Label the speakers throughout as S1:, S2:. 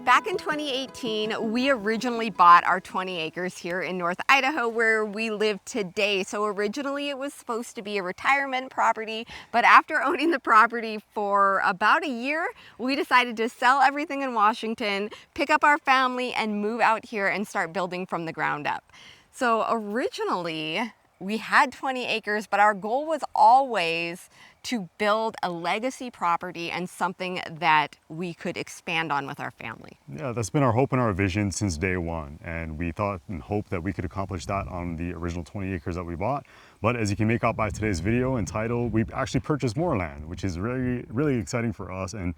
S1: Back in 2018, we originally bought our 20 acres here in North Idaho where we live today. So originally it was supposed to be a retirement property, but after owning the property for about a year, we decided to sell everything in Washington, pick up our family, and move out here and start building from the ground up. So originally we had 20 acres, but our goal was always to build a legacy property and something that we could expand on with our family.
S2: Yeah, that's been our hope and our vision since day one. And we thought and hoped that we could accomplish that on the original 20 acres that we bought. But as you can make out by today's video and title, we actually purchased more land, which is really exciting for us. And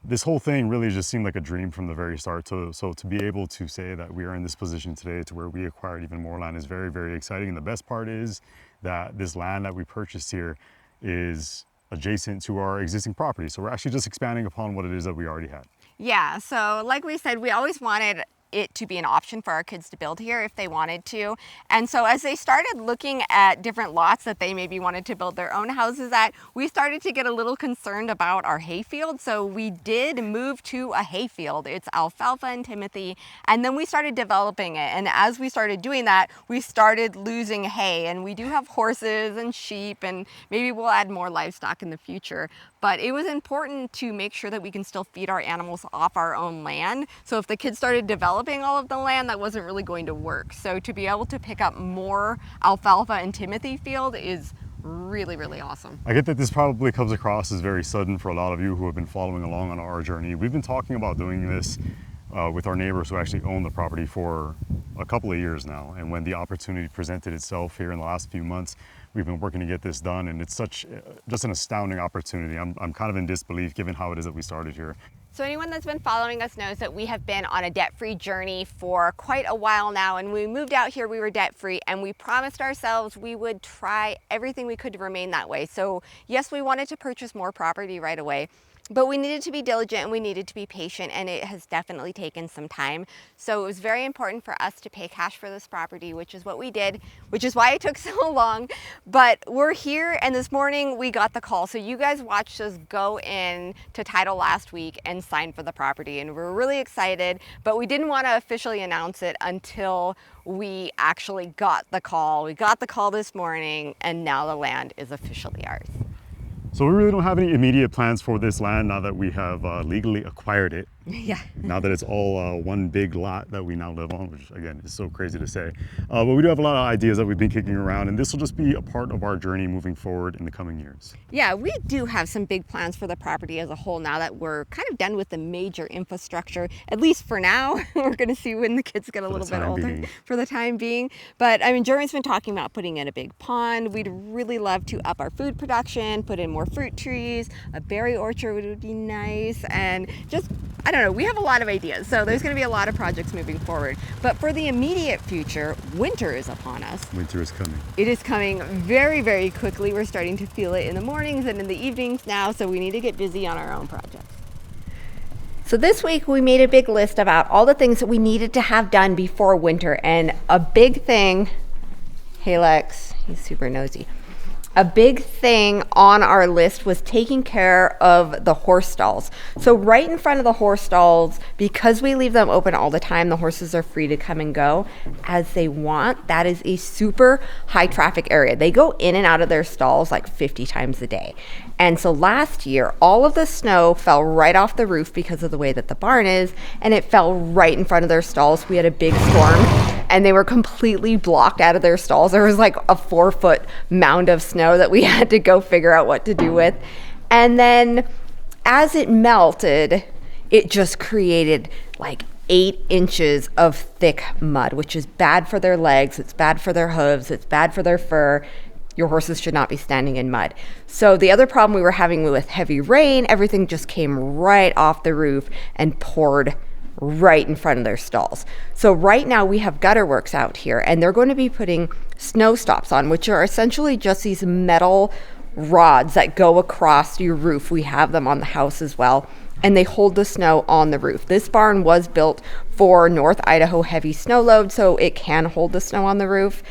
S2: this whole thing really just seemed like a dream from the very start. So to be able to say that we are in this position today to where we acquired even more land is very exciting. And the best part is that this land that we purchased here is adjacent to our existing property. So we're actually just expanding upon what it is that we already had.
S1: Yeah, so like we said, we always wanted it to be an option for our kids to build here if they wanted to. And so as they started looking at different lots that they maybe wanted to build their own houses at, we started to get a little concerned about our hayfield. So we did move to a hayfield. It's alfalfa and timothy. And then we started developing it. And as we started doing that, we started losing hay. And we do have horses and sheep, and maybe we'll add more livestock in the future. But it was important to make sure that we can still feed our animals off our own land. So if the kids started developing all of the land, that wasn't really going to work. So to be able to pick up more alfalfa and timothy field is really awesome.
S2: I get that this probably comes across as very sudden for a lot of you who have been following along on our journey. We've been talking about doing this with our neighbors who actually own the property for a couple of years now. And when the opportunity presented itself here in the last few months, we've been working to get this done, and it's just an astounding opportunity. I'm kind of in disbelief given how it is that we started here.
S1: So anyone that's been following us knows that we have been on a debt-free journey for quite a while now. And when we moved out here, we were debt-free, and we promised ourselves we would try everything we could to remain that way. So yes, we wanted to purchase more property right away, but we needed to be diligent and we needed to be patient, and it has definitely taken some time. So it was very important for us to pay cash for this property, which is what we did, which is why it took so long. But we're here, and this morning we got the call. So you guys watched us go in to title last week and sign for the property, and we're really excited, but we didn't want to officially announce it until we actually got the call. We got the call this morning, and now the land is officially ours.
S2: So we really don't have any immediate plans for this land now that we have legally acquired it.
S1: Yeah.
S2: Now that it's all one big lot that we now live on, which again is so crazy to say. But we do have a lot of ideas that we've been kicking around, and this will just be a part of our journey moving forward in the coming years.
S1: Yeah, we do have some big plans for the property as a whole now that we're kind of done with the major infrastructure, at least for now. We're going to see when the kids get a little bit older for the time being. But I mean, Jeremy's been talking about putting in a big pond. We'd really love to up our food production, put in more fruit trees, a berry orchard would be nice, and just, I don't know, we have a lot of ideas. So there's going to be a lot of projects moving forward. But for the immediate future, winter is upon us.
S2: Winter is coming.
S1: It is coming very quickly. We're starting to feel it in the mornings and in the evenings now, so we need to get busy on our own projects. So this week we made a big list about all the things that we needed to have done before winter, and a big thing, hey Lex, he's super nosy. A big thing on our list was taking care of the horse stalls. So right in front of the horse stalls, because we leave them open all the time, the horses are free to come and go as they want. That is a super high traffic area. They go in and out of their stalls like 50 times a day. And so last year, all of the snow fell right off the roof because of the way that the barn is, and it fell right in front of their stalls. We had a big storm, and they were completely blocked out of their stalls. There was like a 4-foot mound of snow that we had to go figure out what to do with. And then as it melted, it just created like 8 inches of thick mud, which is bad for their legs, it's bad for their hooves, it's bad for their fur. Your horses should not be standing in mud. So the other problem we were having with heavy rain, everything just came right off the roof and poured right in front of their stalls. So right now we have gutter works out here, and they're going to be putting snow stops on, which are essentially just these metal rods that go across your roof. We have them on the house as well, and they hold the snow on the roof. This barn was built for North Idaho heavy snow load, so it can hold the snow on the roof,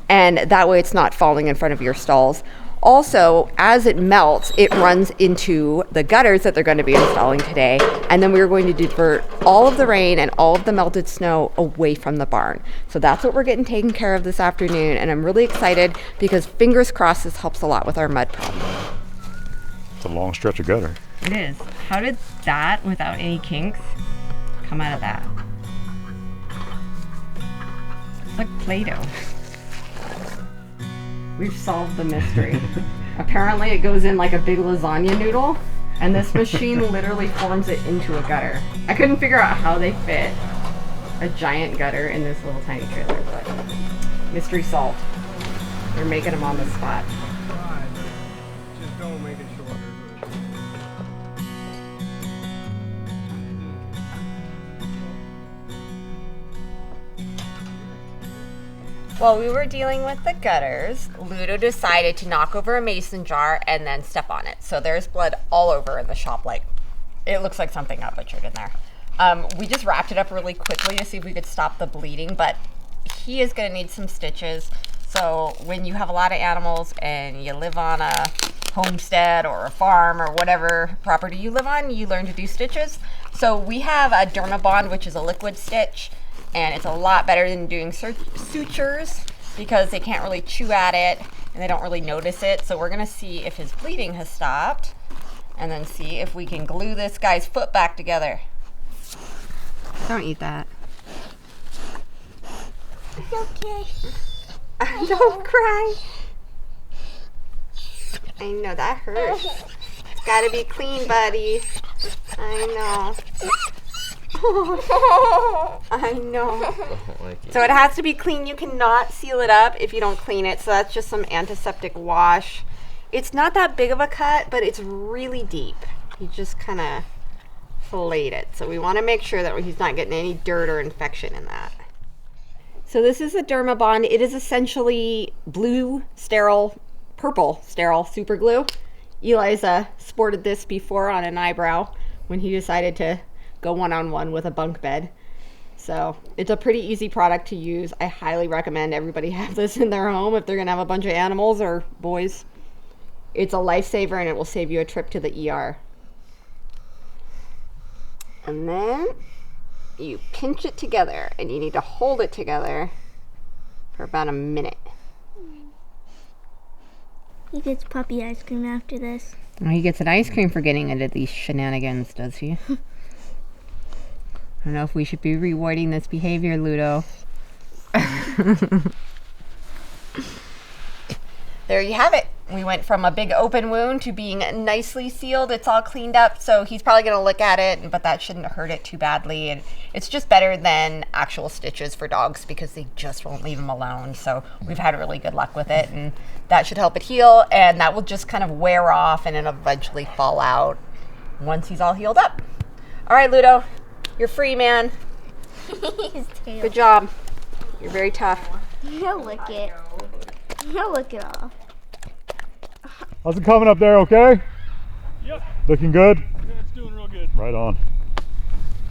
S1: and that way it's not falling in front of your stalls. Also, as it melts, it runs into the gutters that they're going to be installing today. And then we're going to divert all of the rain and all of the melted snow away from the barn. So that's what we're getting taken care of this afternoon. And I'm really excited because fingers crossed this helps a lot with our mud problem.
S2: It's a long stretch of gutter.
S1: It is. How did that, without any kinks, come out of that? It's like Play-Doh. We've solved the mystery. Apparently it goes in like a big lasagna noodle, and this machine literally forms it into a gutter. I couldn't figure out how they fit a giant gutter in this little tiny trailer, but mystery solved. They're making them on the spot.
S3: Just don't make it shorter.
S1: While we were dealing with the gutters, Ludo decided to knock over a mason jar and then step on it. So there's blood all over in the shop. Like, it looks like something got butchered in there. We just wrapped it up really quickly to see if we could stop the bleeding, but he is going to need some stitches. So when you have a lot of animals and you live on a homestead or a farm or whatever property you live on, you learn to do stitches. So we have a Dermabond, which is a liquid stitch, and it's a lot better than doing sutures because they can't really chew at it and they don't really notice it. So we're gonna see if his bleeding has stopped and then see if we can glue this guy's foot back together. Don't eat that.
S4: Okay.
S1: Don't cry. I know that hurts. It's gotta be clean, buddy. I know. I know. So it has to be clean. You cannot seal it up if you don't clean it. So that's just some antiseptic wash. It's not that big of a cut, but it's really deep. He just kind of filleted it. So we want to make sure that he's not getting any dirt or infection in that. So this is a Dermabond. It is essentially blue, sterile, purple, sterile super glue. Eliza sported this before on an eyebrow when he decided to go one-on-one with a bunk bed. So it's a pretty easy product to use. I highly recommend everybody have this in their home if they're gonna have a bunch of animals or boys. It's a lifesaver and it will save you a trip to the ER. And then you pinch it together and you need to hold it together for about a minute.
S4: He gets puppy ice cream after this.
S1: Oh, he gets an ice cream for getting into these shenanigans, does he? I don't know if we should be rewarding this behavior, Ludo. There you have it. We went from a big open wound to being nicely sealed. It's all cleaned up, so he's probably going to look at it, but that shouldn't hurt it too badly. And it's just better than actual stitches for dogs because they just won't leave him alone. So we've had really good luck with it, and that should help it heal, and that will just kind of wear off and then eventually fall out once he's all healed up. All right, Ludo, you're free, man.
S4: His tail.
S1: Good job. You're very tough.
S4: He'll lick it. He'll lick it off.
S2: How's it coming up there, okay?
S3: Yep.
S2: Looking good?
S3: Yeah, it's doing real good.
S2: Right on.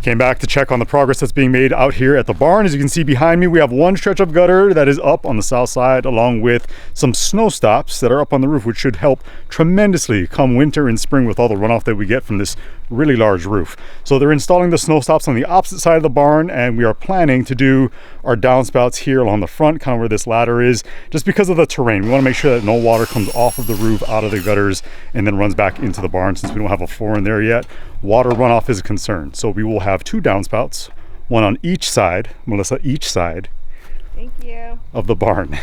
S2: Came back to check on the progress that's being made out here at the barn. As you can see behind me, we have one stretch of gutter that is up on the south side, along with some snow stops that are up on the roof, which should help tremendously come winter and spring with all the runoff that we get from this really large roof. So they're installing the snow stops on the opposite side of the barn, and we are planning to do our downspouts here along the front, kind of where this ladder is, just because of the terrain. We want to make sure that no water comes off of the roof, out of the gutters, and then runs back into the barn. Since we don't have a floor in there yet, water runoff is a concern. So we will have two downspouts, one on each side, Melissa, each side.
S1: Thank you.
S2: Of the barn.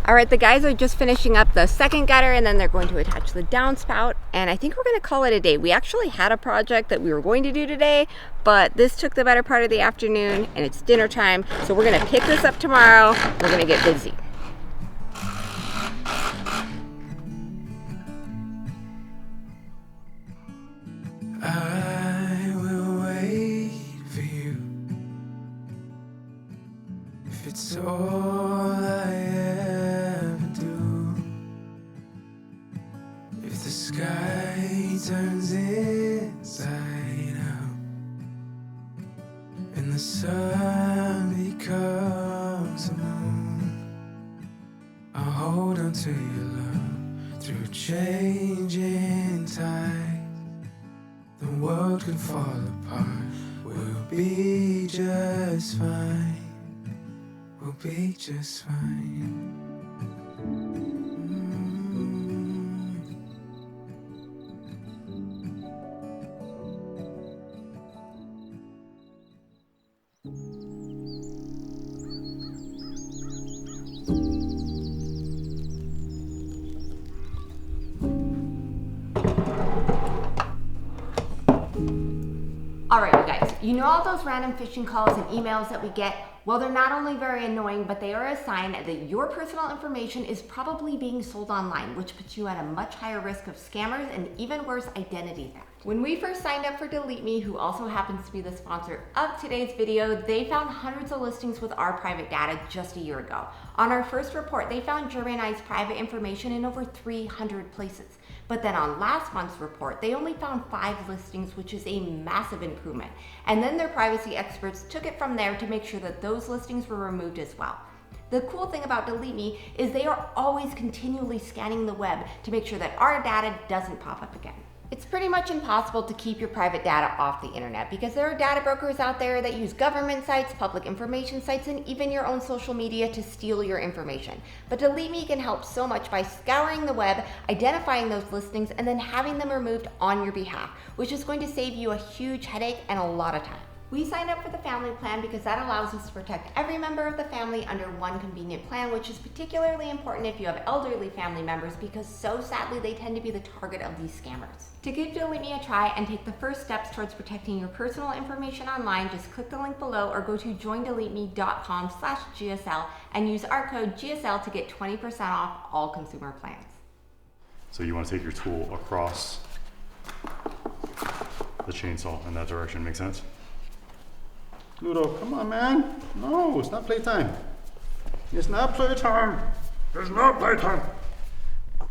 S1: All right, the guys are just finishing up the second gutter and then they're going to attach the downspout, and I think we're going to call it a day. We actually had a project that we were going to do today, but this took the better part of the afternoon and it's dinner time, so we're going to pick this up tomorrow. We're going to get busy.
S5: I will wait for you. If it's all I ever do, if the sky turns inside out and the sun becomes a moon, I'll hold on to your love through changing tides. The world can fall apart, we'll be just fine. We'll be just fine.
S1: All right, you guys, you know all those random phishing calls and emails that we get? Well, they're not only very annoying, but they are a sign that your personal information is probably being sold online, which puts you at a much higher risk of scammers and even worse, identity theft. When we first signed up for Delete Me, who also happens to be the sponsor of today's video, they found hundreds of listings with our private data just a year ago. On our first report, they found Germanized private information in over 300 places. But then on last month's report, they only found 5 listings, which is a massive improvement. And then their privacy experts took it from there to make sure that those listings were removed as well. The cool thing about Delete Me is they are always continually scanning the web to make sure that our data doesn't pop up again. It's pretty much impossible to keep your private data off the internet because there are data brokers out there that use government sites, public information sites, and even your own social media to steal your information. But Delete Me can help so much by scouring the web, identifying those listings, and then having them removed on your behalf, which is going to save you a huge headache and a lot of time. We signed up for the family plan because that allows us to protect every member of the family under one convenient plan, which is particularly important if you have elderly family members because so sadly they tend to be the target of these scammers. To give Delete Me a try and take the first steps towards protecting your personal information online, just click the link below or go to joindeleteme.com/GSL and use our code GSL to get 20% off all consumer plans.
S2: So you want to take your tool across the chainsaw in that direction, make sense? Ludo, come on, man. No, it's not playtime. It's not playtime. It's not playtime.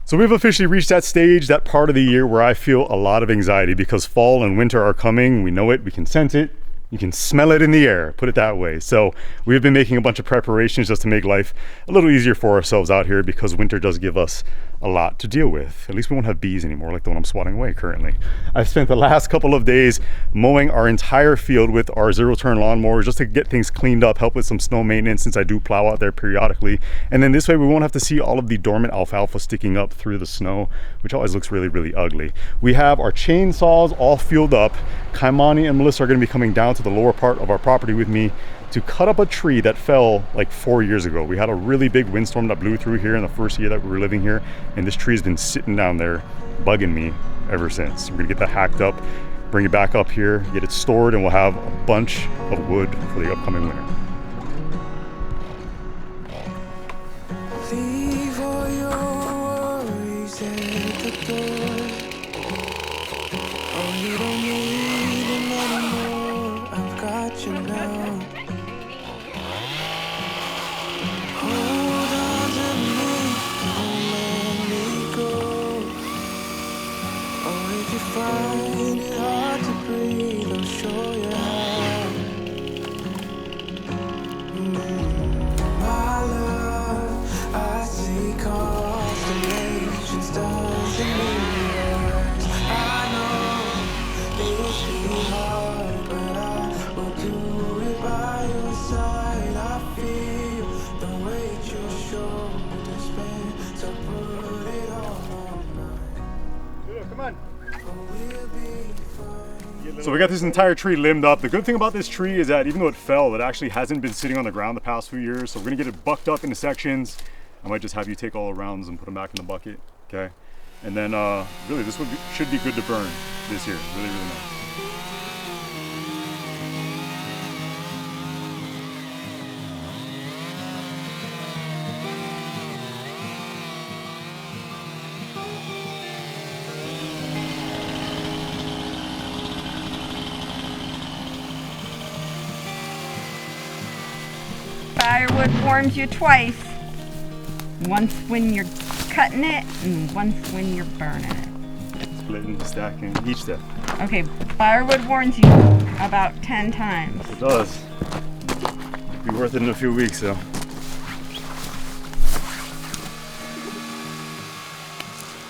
S2: So we've officially reached that stage, that part of the year where I feel a lot of anxiety because fall and winter are coming. We know it, we can sense it. You can smell it in the air, put it that way. So we've been making a bunch of preparations just to make life a little easier for ourselves out here because winter does give us a lot to deal with. At least we won't have bees anymore like the one I'm swatting away currently. I've spent the last couple of days mowing our entire field with our zero-turn lawnmowers just to get things cleaned up, help with some snow maintenance since I do plow out there periodically. And then this way we won't have to see all of the dormant alfalfa sticking up through the snow, which always looks really, really ugly. We have our chainsaws all fueled up. Kaimani and Melissa are going to be coming down to the lower part of our property with me to cut up a tree that fell like 4 years ago. We had a really big windstorm that blew through here in the first year that we were living here, and this tree has been sitting down there bugging me ever since. We're gonna get that hacked up, bring it back up here, get it stored, and we'll have a bunch of wood for the upcoming winter.
S5: Leave all your worries at the door. Oh, you don't need them anymore. I've got you now. Hold on to me, don't let me go. Oh, if you find it hard to breathe, I'll show you how. My love, I see constellations dancing in your eyes. I know it's really hard, but I will do it by your side. I feel the weight your shoulders bear, so put it all on mine.
S2: Come on.
S5: Oh, we'll be fine.
S2: So we got this entire tree limbed up. The good thing about this tree is that even though it fell, it actually hasn't been sitting on the ground the past few years. So we're gonna get it bucked up into sections. I might just have you take all the rounds and put them back in the bucket, okay? And then really this should be good to burn this year, really, really nice.
S1: Firewood warms you twice. Once when you're cutting it and once when you're burning it.
S2: Splitting, stacking, each step.
S1: Okay, firewood warms you about 10 times.
S2: It does. Be worth it in a few weeks, though.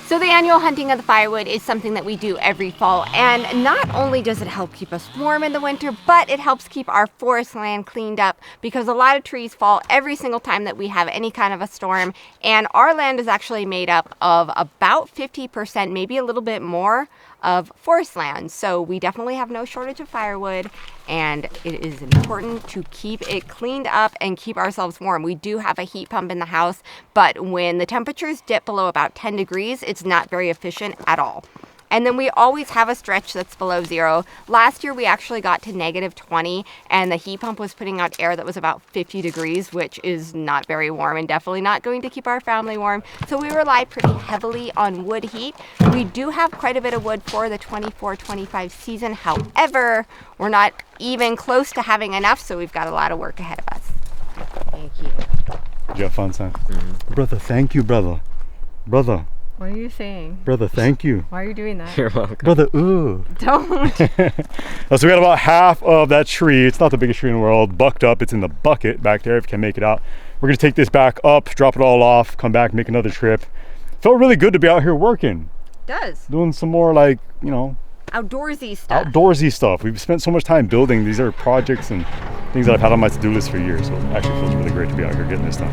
S1: So the annual hunting of the firewood is something that we do every fall, and not only does it help keep us warm in the winter, but it helps keep our forest land cleaned up, because a lot of trees fall every single time that we have any kind of a storm, and our land is actually made up of about 50%, maybe a little bit more, of forest land. So we definitely have no shortage of firewood, and it is important to keep it cleaned up and keep ourselves warm. We do have a heat pump in the house, but when the temperatures dip below about 10 degrees, it's not very efficient at all. And then we always have a stretch that's below zero. Last year we actually got to -20, and the heat pump was putting out air that was about 50 degrees, which is not very warm and definitely not going to keep our family warm. So we rely pretty heavily on wood heat. We do have quite a bit of wood for the 24-25 season. However, we're not even close to having enough, so we've got a lot of work ahead of us. Thank you.
S2: Did you have fun, son? Brother, thank you, brother. Brother.
S1: What are you saying?
S2: Brother, thank you.
S1: Why are you doing that?
S6: You're welcome.
S2: Brother, ooh.
S1: Don't.
S2: So we got about half of that tree. It's not the biggest tree in the world. Bucked up. It's in the bucket back there if you can make it out. We're going to take this back up, drop it all off, come back, make another trip. Felt really good to be out here working.
S1: Does.
S2: Doing some more, like, you know,
S1: Outdoorsy stuff.
S2: outdoorsy stuff. We've spent so much time building. These are projects and things that I've had on my to-do list for years. So it actually feels really great to be out here getting this done.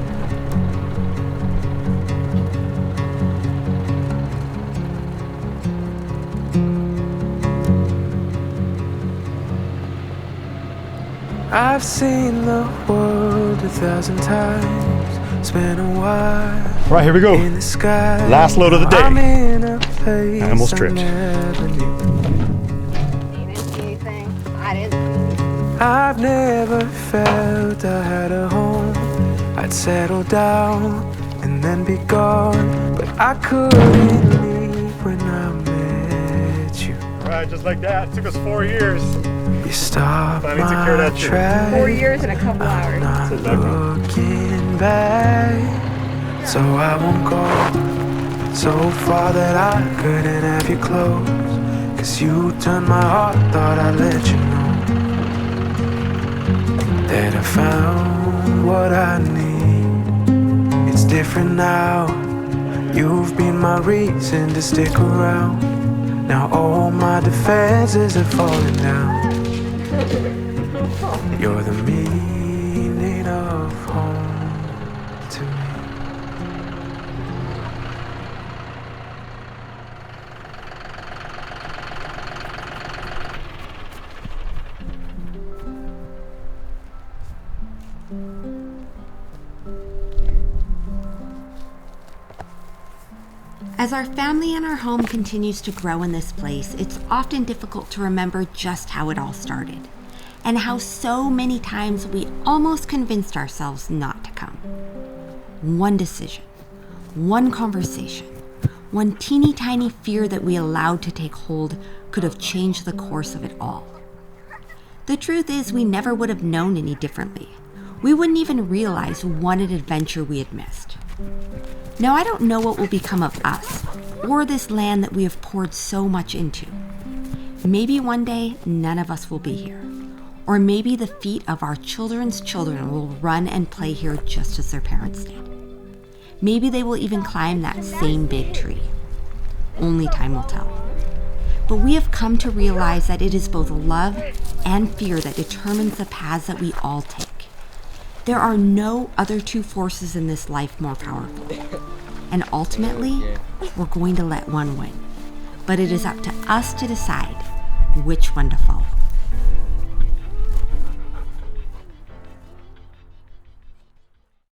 S5: I've seen the world 1,000 times, spent a while
S2: Right, here we go.
S5: in the sky.
S2: Last load of the day.
S5: I'm in a place
S2: Animal
S5: I
S2: stripped.
S5: never knew.
S1: You didn't see anything. I didn't.
S5: I've never felt I had a home. I'd settle down and then be gone, but I couldn't leave when I met you.
S2: Right, just like that. It took us 4 years.
S5: You stopped
S2: Finally took care of
S5: my
S2: that shit.
S1: 4
S5: tracks.
S1: years and a couple hours.
S5: Not
S2: So lucky.
S5: looking back, so I won't go so far that I couldn't have you close. 'Cause you turned my heart, thought I'd let you know that I found what I need. It's different now. You've been my reason to stick around. Now all my defenses are falling down. You're the meaning of home to me.
S1: As our family and our home continues to grow in this place, it's often difficult to remember just how it all started, and how so many times we almost convinced ourselves not to come. One decision, one conversation, one teeny tiny fear that we allowed to take hold could have changed the course of it all. The truth is, we never would have known any differently. We wouldn't even realize what an adventure we had missed. Now, I don't know what will become of us, or this land that we have poured so much into. Maybe one day, none of us will be here. Or maybe the feet of our children's children will run and play here just as their parents did. Maybe they will even climb that same big tree. Only time will tell. But we have come to realize that it is both love and fear that determines the paths that we all take. There are no other two forces in this life more powerful. And ultimately, we're going to let one win. But it is up to us to decide which one to follow.